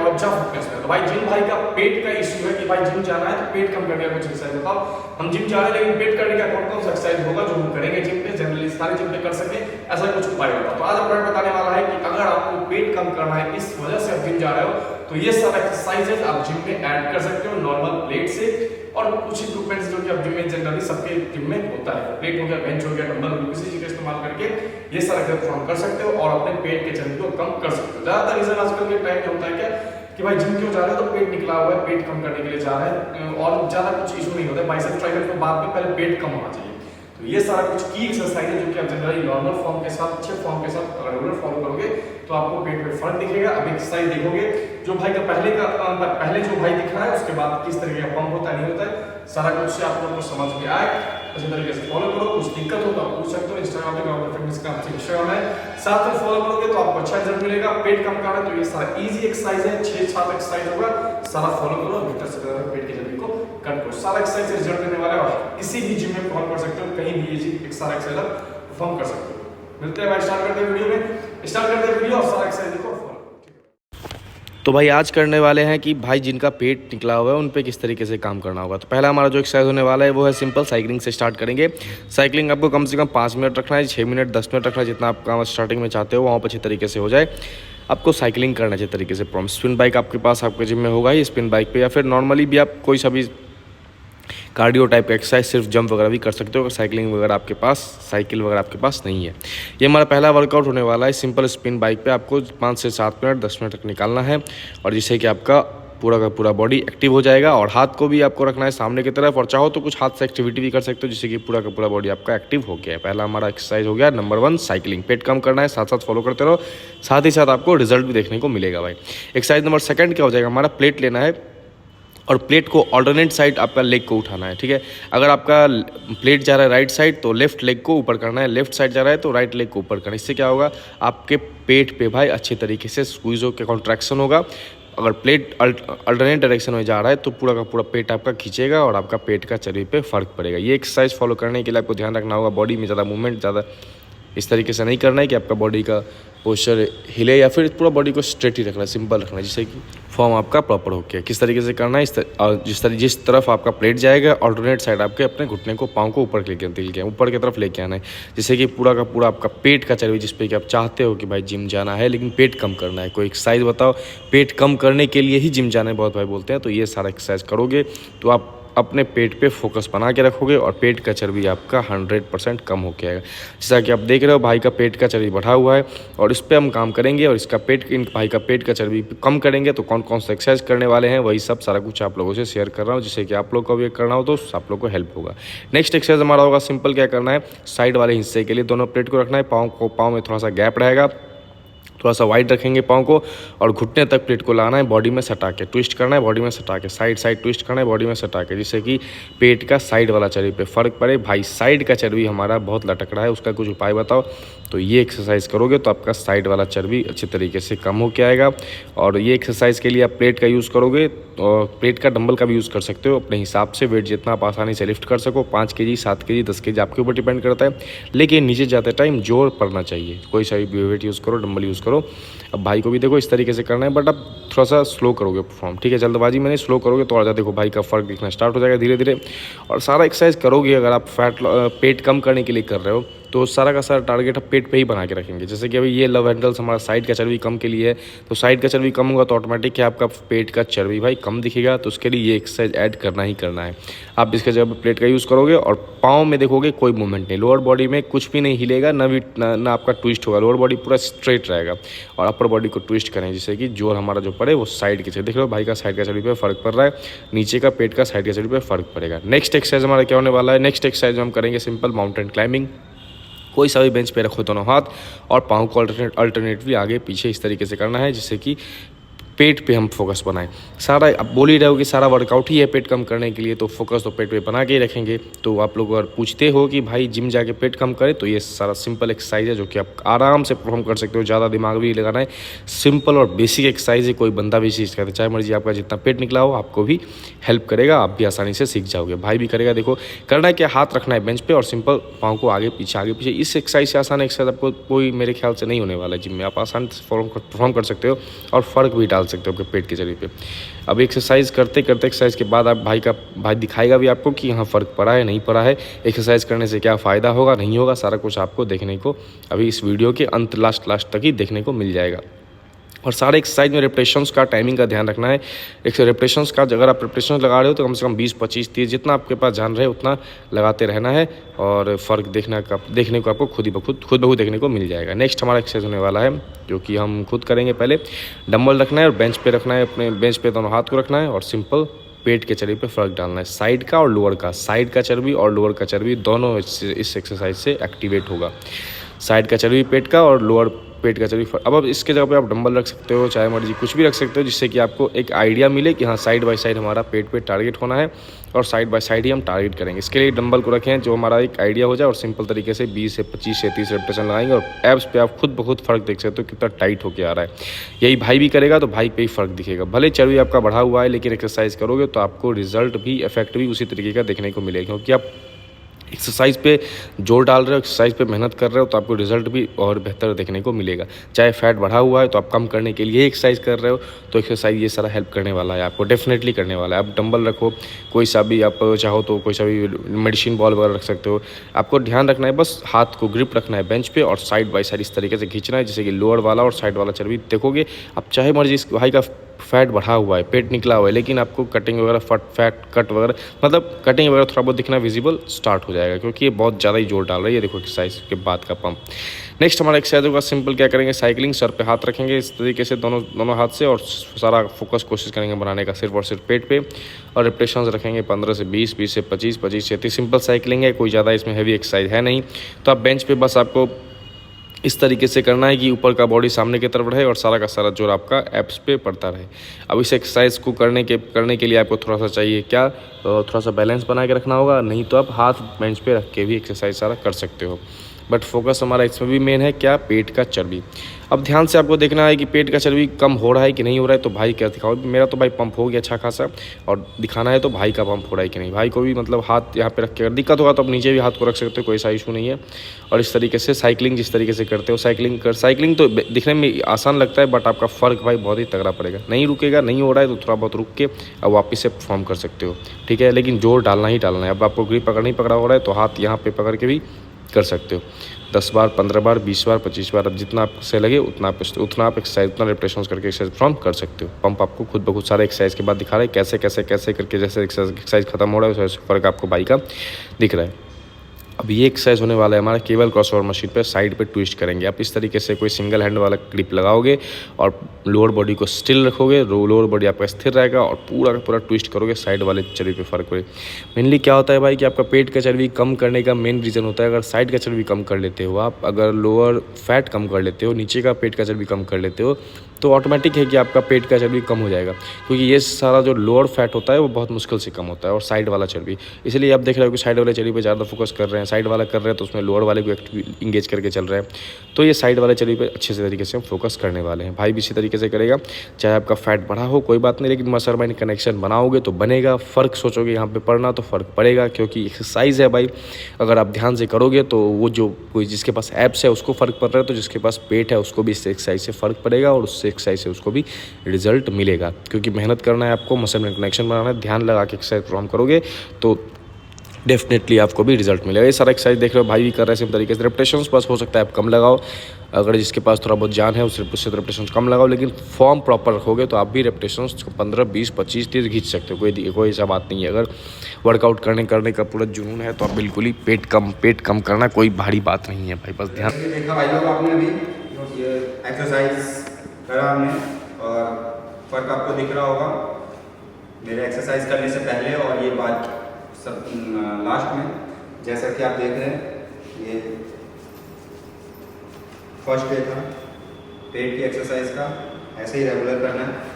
और observe fitness में। तो भाई जिन भाई का पेट का इश्यू है कि भाई जिम जाना है तो पेट कम करने का कुछ एक्सरसाइज बताओ। हम जिम जा रहे हैं लेकिन पेट करने का कौन कौन सा एक्सरसाइज होगा जो हम करेंगे जिम पे, जनरली सारे जिम पे कर सके, ऐसा कुछ उपाय होगा। तो आज आपको बताने वाला है कि अगर आपको पेट कम करना है, इस वजह से आप जिम जा रहे हो, तो ये सारा एक्सरसाइजेस आप जिम में ऐड कर सकते हो नॉर्मल प्लेट से, और कुछ इक्विपमेंट्स जो कि आप जिम में जनरली सबके जिम में होता है, प्लेट हो गया, बेंच हो गया, डंबल हो गया, किसी चीज का इस्तेमाल करके ये सारा एक्सरसाइज परफॉर्म कर सकते हो और अपने पेट के चर्बी को कम कर सकते हो। ज्यादातर रीजन आजकल के टाइम में होता है क्या कि भाई जिम क्यों जा रहे हो, तो पेट निकला हुआ है, पेट कम करने के लिए जा रहे हैं, और ज्यादा कुछ इशू नहीं होता है, बाइसेप्स ट्राइसेप्स के बाद में पहले पेट कम होना चाहिए। तो ये सारा कुछ की एक्सरसाइज है जो कि आप जनरली नॉर्मल फॉर्म के साथ, अच्छे फॉर्म के साथ रेगुलर फॉलो करोगे तो आपको पेट में फर्क दिखेगा। अब एक्सरसाइज देखोगे जो भाई का पहले जो भाई दिख रहा है उसके बाद किस तरीके का पंप होता है, नहीं होता है, सारा कुछ से आप लोगों को समझ में आए, अच्छे तरीके से फॉलो करो। कुछ दिक्कत हो तो आप पूछ सकते हो, इंस्टाग्राम पे ग्राउंड फिटनेस का इंस्टाग्राम है, साथ में फॉलो करोगे तो आपको अच्छा रिजल्ट मिलेगा। पेट कम करना है तो ये सारा इजी एक्सरसाइज है, 6-7 एक्सरसाइज होगा, सारा फॉलो करो, भीतर से पेट की चर्बी को कट करो, सारा एक्सरसाइज से रिजल्ट देने वाला है और किसी भी जिम में परफॉर्म कर सकते हो, कहीं भी ये सारा एक्सरसाइज आप परफॉर्म कर सकते हो। मिलते हैं भाई, स्टार्ट करते हैं वीडियो में, स्टार्ट करते हैं वीडियो और सारा एक्सरसाइज देखो। तो भाई आज करने वाले हैं कि भाई जिनका पेट निकला हुआ है उन पे किस तरीके से काम करना होगा। तो पहला हमारा जो एक्सरसाइज होने वाला है वो है सिंपल साइकिलिंग से स्टार्ट करेंगे। साइकिलिंग आपको कम से कम 5 मिनट रखना है, 6 मिनट, 10 मिनट रखना है, जितना आप काम स्टार्टिंग में चाहते हो वहाँ पर अच्छे तरीके से हो जाए। आपको साइकिलिंग करना चाहिए तरीके से। स्पिन बाइक आपके पास आपके जिम में होगा ही, स्पिन बाइक पे, या फिर नॉर्मली भी आप कोई सा भी कार्डियो टाइप का एक्सरसाइज, सिर्फ जंप वगैरह भी कर सकते हो अगर साइकिलिंग वगैरह आपके पास, साइकिल वगैरह आपके पास नहीं है। ये हमारा पहला वर्कआउट होने वाला है। सिंपल स्पिन बाइक पे आपको 5 से 7 मिनट, 10 मिनट तक निकालना है, और जिससे कि आपका पूरा का पूरा बॉडी एक्टिव हो जाएगा। और हाथ को भी आपको रखना है सामने की तरफ, और चाहो तो कुछ हाथ से एक्टिविटी भी कर सकते हो जिससे कि पूरा का पूरा बॉडी आपका एक्टिव हो गया है। पहला हमारा एक्सरसाइज हो गया नंबर 1 साइकिलिंग। पेट कम करना है, साथ साथ फॉलो करते रहो, साथ ही साथ आपको रिजल्ट भी देखने को मिलेगा भाई। एक्सरसाइज नंबर 2 क्या हो जाएगा हमारा, प्लेट लेना है और प्लेट को ऑल्टरनेट साइड आपका लेग को उठाना है, ठीक है। अगर आपका प्लेट जा रहा है राइट साइड तो लेफ्ट लेग को ऊपर करना है, लेफ्ट साइड जा रहा है तो राइट लेग को ऊपर करना है। इससे क्या होगा, आपके पेट पे भाई अच्छे तरीके से स्क्वीज होकर कॉन्ट्रैक्शन होगा। अगर प्लेट अल्टरनेट डायरेक्शन में जा रहा है तो पूरा का पूरा पेट आपका खींचेगा और आपका पेट का चर्बी पे फर्क पड़ेगा। ये एक्सरसाइज फॉलो करने के लिए आपको ध्यान रखना होगा, बॉडी में ज़्यादा मूवमेंट, ज़्यादा इस तरीके से नहीं करना है कि आपका बॉडी का पोस्चर हिले, या फिर पूरा बॉडी को स्ट्रेट ही रखना है, सिंपल रखना है, जिससे कि फॉर्म आपका प्रॉपर हो गया। किस तरीके से करना है, जिस तरफ आपका प्लेट जाएगा ऑल्टरनेट साइड आपके अपने घुटने को, पाँव को ऊपर लेके ऊपर की तरफ लेके आना है, जिससे कि पूरा का पूरा आपका पेट का चर्बी, जिस पे कि आप चाहते हो कि भाई जिम जाना है लेकिन पेट कम करना है, कोई एक्सरसाइज बताओ पेट कम करने के लिए ही जिम जाना है, बहुत भाई बोलते हैं। तो ये सारा एक्सरसाइज करोगे तो आप अपने पेट पे फोकस बना के रखोगे और पेट का चर्बी आपका 100% कम हो जाएगा। जैसा कि आप देख रहे हो भाई का पेट का चर्बी बढ़ा हुआ है और इस पे हम काम करेंगे, और इन भाई का पेट का चर्बी कम करेंगे। तो कौन कौन सा एक्सरसाइज करने वाले हैं वही सब सारा कुछ आप लोगों से शेयर कर रहा हूँ, जिससे कि आप लोग को भी करना हो तो आप लोग को हेल्प होगा। नेक्स्ट एक्सरसाइज हमारा होगा सिंपल, क्या करना है, साइड वाले हिस्से के लिए दोनों प्लेट को रखना है, पाँव में थोड़ा सा गैप रहेगा, थोड़ा सा वाइड रखेंगे पाँव को, और घुटने तक प्लेट को लाना है, बॉडी में सटा के ट्विस्ट करना है, बॉडी में सटा के साइड ट्विस्ट करना है, बॉडी में सटा के, जिससे कि पेट का साइड वाला चर्बी पे फर्क पड़े। भाई साइड का चर्बी हमारा बहुत लटक रहा है, उसका कुछ उपाय बताओ। तो ये एक्सरसाइज करोगे तो आपका साइड वाला चर्बी अच्छे तरीके से कम हो के आएगा। और ये एक्सरसाइज के लिए आप प्लेट का यूज़ करोगे, और प्लेट का डंबल का भी यूज़ कर सकते हो अपने हिसाब से, वेट जितना आप आसानी से लिफ्ट कर सको, 5 kg, 7 kg, 10 kg आपके ऊपर डिपेंड करता है, लेकिन नीचे जाते टाइम जोर पड़ना चाहिए। कोई सा भी वेट यूज़ करो, डंबल यूज़ करो। अब भाई को भी देखो इस तरीके से करना है, बट आप थोड़ा सा स्लो करोगे परफॉर्म, ठीक है, जल्दबाजी में नहीं, स्लो करोगे तो और ज़्यादा देखो भाई का फर्क दिखना स्टार्ट हो जाएगा धीरे धीरे। और सारा एक्सरसाइज करोगे, अगर आप पेट कम करने के लिए कर रहे हो तो सारा का सारा टारगेट आप पेट पे ही बना के रखेंगे। जैसे कि अभी ये लव हैंडल्स हमारा साइड का चर्बी कम के लिए है, तो साइड का चर्बी कम होगा तो ऑटोमेटिक है आपका पेट का चर्बी भाई कम दिखेगा, तो उसके लिए ये एक्सरसाइज ऐड करना ही करना है। आप इसके जगह प्लेट का यूज़ करोगे और पाँव में देखोगे कोई मूवमेंट नहीं, लोअर बॉडी में कुछ भी नहीं हिलेगा, ना आपका ट्विस्ट होगा, लोअर बॉडी पूरा स्ट्रेट रहेगा, और अपर बॉडी को ट्विस्ट करें जिससे कि जोर हमारा जो पड़े वो साइड की देख लो भाई का साइड का चर्बी पे फर्क पड़ रहा है, नीचे का पेट का साइड का चर्बी पे फर्क पड़ेगा। नेक्स्ट एक्सरसाइज हमारा क्या होने वाला है, नेक्स्ट एक्सरसाइज हम करेंगे सिंपल माउंटेन क्लाइंबिंग। कोई सा भी बेंच पे रखो दोनों हाथ, और पाँव को अल्टरनेटली आगे पीछे इस तरीके से करना है, जिससे कि पेट पे हम फोकस बनाएं। सारा अब बोल ही रहे हो कि सारा वर्कआउट ही है पेट कम करने के लिए, तो फोकस तो पेट पे बना के ही रखेंगे। तो आप लोग अगर पूछते हो कि भाई जिम जाके पेट कम करें, तो ये सारा सिंपल एक्सरसाइज है जो कि आप आराम से परफॉर्म कर सकते हो, ज़्यादा दिमाग भी लगाना है, सिंपल और बेसिक एक्सरसाइज है, कोई बंदा भी चीज़ करता है, चाहे मर्जी आपका जितना पेट निकला हो, आपको भी हेल्प करेगा, आप भी आसानी से सीख जाओगे, भाई भी करेगा। देखो करना है क्या, हाथ रखना है बेंच पे और सिंपल पाँव को आगे पीछे। इस एक्सरसाइज से आसान एक्सरसाइज आपको कोई मेरे ख्याल से नहीं होने वाला है जिम में, आप आसानी से परफॉर्म कर सकते हो और फर्क भी डाल डाल सकते हो आपके पेट की चर्बी पे। अब एक्सरसाइज करते करते एक्सरसाइज के बाद आप भाई दिखाएगा भी आपको कि यहाँ फ़र्क पड़ा है नहीं पड़ा है, एक्सरसाइज करने से क्या फ़ायदा होगा नहीं होगा, सारा कुछ आपको देखने को अभी इस वीडियो के अंत लास्ट तक ही देखने को मिल जाएगा। और सारे एक्सरसाइज में रेपिटेशंस का टाइमिंग का ध्यान रखना है। एक रेपिटेशंस का अगर आप रेपिटेशंस लगा रहे हो तो कम से कम 20 25 30 जितना आपके पास जान रहे उतना लगाते रहना है और फ़र्क देखने को आपको खुद ब खुद देखने को मिल जाएगा। नेक्स्ट हमारा एक्सरसाइज होने वाला है जो कि हम खुद करेंगे। पहले डंबल रखना है और बेंच पे रखना है, अपने बेंच पे दोनों हाथ को रखना है और सिंपल पेट के चर्बी पे फ़र्क डालना है, साइड का और लोअर का। साइड का चर्बी और लोअर का चर्बी दोनों इस एक्सरसाइज से एक्टिवेट होगा। साइड का चर्बी पेट का और लोअर पेट का चर्बी। अब इसके जगह पे आप डंबल रख सकते हो, चाहे मर्जी कुछ भी रख सकते हो, जिससे कि आपको एक आइडिया मिले कि हाँ साइड बाय साइड हमारा पेट पे टारगेट होना है और साइड बाय साइड ही हम टारगेट करेंगे। इसके लिए डंबल को रखें जो हमारा एक आइडिया हो जाए और सिंपल तरीके से 20 से 25 से 30 रेपिटेशन लगाएंगे और एब्स पे आप खुद ब खुद फ़र्क देख सकते हो कितना टाइट होकर आ रहा है। यही भाई भी करेगा तो भाई पे ही फ़र्क दिखेगा। भले चर्बी आपका बढ़ा हुआ है लेकिन एक्सरसाइज करोगे तो आपको रिजल्ट भी इफेक्ट भी उसी तरीके का देखने को मिलेगा, क्योंकि आप एक्सरसाइज पे जोर डाल रहे हो, एक्सरसाइज पे मेहनत कर रहे हो तो आपको रिजल्ट भी और बेहतर देखने को मिलेगा। चाहे फैट बढ़ा हुआ है तो आप कम करने के लिए एक्सरसाइज कर रहे हो तो एक्सरसाइज ये सारा हेल्प करने वाला है, आपको डेफिनेटली करने वाला है। आप डंबल रखो, कोई सा भी आप चाहो तो कोई सा भी मेडिसिन बॉल वगैरह रख सकते हो। आपको ध्यान रखना है, बस हाथ को ग्रिप रखना है बेंच पे और साइड बाय साइड इस तरीके से खींचना है जैसे कि लोअर वाला और साइड वाला चर्बी देखोगे। आप चाहे मर्जी इस भाई का फैट बढ़ा हुआ है, पेट निकला हुआ है, लेकिन आपको कटिंग वगैरह फैट कट वगैरह मतलब कटिंग वगैरह थोड़ा बहुत दिखना विजिबल स्टार्ट हो जाएगा, क्योंकि ये बहुत ज़्यादा ही जोर डाल रही है। देखो एक्सरसाइज के बाद का पंप। नेक्स्ट हमारा एक्सरसाइज होगा सिंपल, क्या करेंगे, साइकिलिंग। सर पे हाथ रखेंगे इस तरीके से दोनों हाथ से और सारा फोकस कोशिश करेंगे बनाने का सिर्फ और सिर्फ पेट पे। और रेपिटेशंस रखेंगे 15 से 20, 20 से 25, 25 से 30। सिंपल साइकिलिंग है, कोई ज़्यादा इसमें हैवी एक्सरसाइज है नहीं। तो आप बेंच पे बस आपको इस तरीके से करना है कि ऊपर का बॉडी सामने की तरफ रहे और सारा का सारा जोर आपका एब्स पे पड़ता रहे। अब इस एक्सरसाइज को करने के लिए आपको थोड़ा सा चाहिए क्या, थोड़ा सा बैलेंस बना के रखना होगा, नहीं तो आप हाथ बेंच पे रख के भी एक्सरसाइज सारा कर सकते हो। बट फोकस हमारा इसमें भी मेन है क्या, पेट का चर्बी। अब ध्यान से आपको देखना है कि पेट का चर्बी कम हो रहा है कि नहीं हो रहा है। तो भाई क्या दिखाओ, मेरा तो भाई पंप हो गया अच्छा खासा, और दिखाना है तो भाई का पंप हो रहा है कि नहीं। भाई को भी मतलब हाथ यहाँ पे रख के अगर दिक्कत होगा तो आप नीचे भी हाथ को रख सकते हो, कोई सा इशू नहीं है। और इस तरीके से साइकिलिंग जिस तरीके से करते हो साइकिलिंग तो दिखने में आसान लगता है बट आपका फ़र्क भाई बहुत ही तगड़ा पड़ेगा। नहीं रुकेगा, नहीं हो रहा है तो थोड़ा बहुत रुक के अब वापस से परफॉर्म कर सकते हो, ठीक है। लेकिन जोर डालना ही डालना है। अब आपको ग्रिप अगर नहीं पकड़ा हो रहा है तो हाथ यहाँ पे पकड़ के भी कर सकते हो। 10 बार, 15 बार, 20 बार, 25 बार, अब जितना आपसे लगे उतना आप एक्सरसाइज, उतना रेपिटेशंस करके एक्सरसाइज परफॉर्म कर सकते हो। पंप आपको खुद ब खुद सारे एक्सरसाइज के बाद दिखा रहा है कैसे करके जैसे एक्सरसाइज खत्म हो रहा है वैसे फ़र्क आपको बाई का दिख रहा है। अब ये एक्सरसाइज होने वाला है हमारा केबल क्रॉसओवर मशीन पे, साइड पे ट्विस्ट करेंगे। आप इस तरीके से कोई सिंगल हैंड वाला ग्रिप लगाओगे और लोअर बॉडी को स्टिल रखोगे, लोअर बॉडी आपका स्थिर रहेगा और पूरा का पूरा ट्विस्ट करोगे, साइड वाले चर्बी पे फ़र्क पड़े। मेनली क्या होता है भाई कि आपका पेट का चर्बी कम करने का मेन रीज़न होता है अगर साइड का चर्बी कम कर लेते हो आप, अगर लोअर फैट कम कर लेते हो, नीचे का पेट का चर्बी कम कर लेते हो तो ऑटोमेटिक है कि आपका पेट का चर्बी कम हो जाएगा, क्योंकि ये सारा जो लोअर फैट होता है वो बहुत मुश्किल से कम होता है और साइड वाला चर्बी। इसलिए आप देख रहे हो कि साइड वाले चर्बी पे ज़्यादा फोकस कर रहे हैं, साइड वाला कर रहे हैं तो उसमें लोअर वाले को इंगेज करके चल रहे हैं। तो ये साइड वाले चर्बी पे अच्छे से तरीके से हम फोकस करने वाले हैं। भाई भी इसी तरीके से करेगा, चाहे आपका फैट बढ़ा हो कोई बात नहीं, लेकिन मसल माइंड कनेक्शन बनाओगे तो बनेगा। फ़र्क सोचोगे यहाँ पे पड़ना तो फ़र्क पड़ेगा, क्योंकि एक्सरसाइज है भाई। अगर आप ध्यान से करोगे तो वो जो कोई जिसके पास एब्स है उसको फ़र्क पड़ रहा है तो जिसके पास पेट है उसको भी इस एक्सरसाइज से फ़र्क पड़ेगा और उस एक्सरसाइज से उसको भी रिजल्ट मिलेगा। क्योंकि मेहनत करना है आपको, मसल में कनेक्शन बनाना है, ध्यान लगा के एक्सरसाइज परफॉर्म करोगे तो डेफिनेटली आपको भी रिजल्ट मिलेगा। ये सारा एक्सरसाइज देख रहे हो भाई भी कर रहे हैं सेम तरीके से। रेपिटेशंस बस हो सकता है आप कम लगाओ, अगर जिसके पास थोड़ा बहुत जान है उससे रेपिटेशंस कम लगाओ, लेकिन फॉर्म प्रॉपर रखोगे तो आप भी रेपिटेशंस 15, 20, 25, 30 खींच सकते हो। कोई ऐसा बात नहीं है। अगर वर्कआउट करने का पूरा जुनून है तो आप बिल्कुल ही पेट कम करना कोई भारी बात नहीं है भाई, बस ध्यान। देखा भाई लोग आपने अभी ये एक्सरसाइज करा हमने और फ़र्क आपको दिख रहा होगा मेरे एक्सरसाइज करने से पहले और ये बात सब लास्ट में। जैसा कि आप देख रहे हैं ये फर्स्ट डे था पेट की एक्सरसाइज का, ऐसे ही रेगुलर करना है।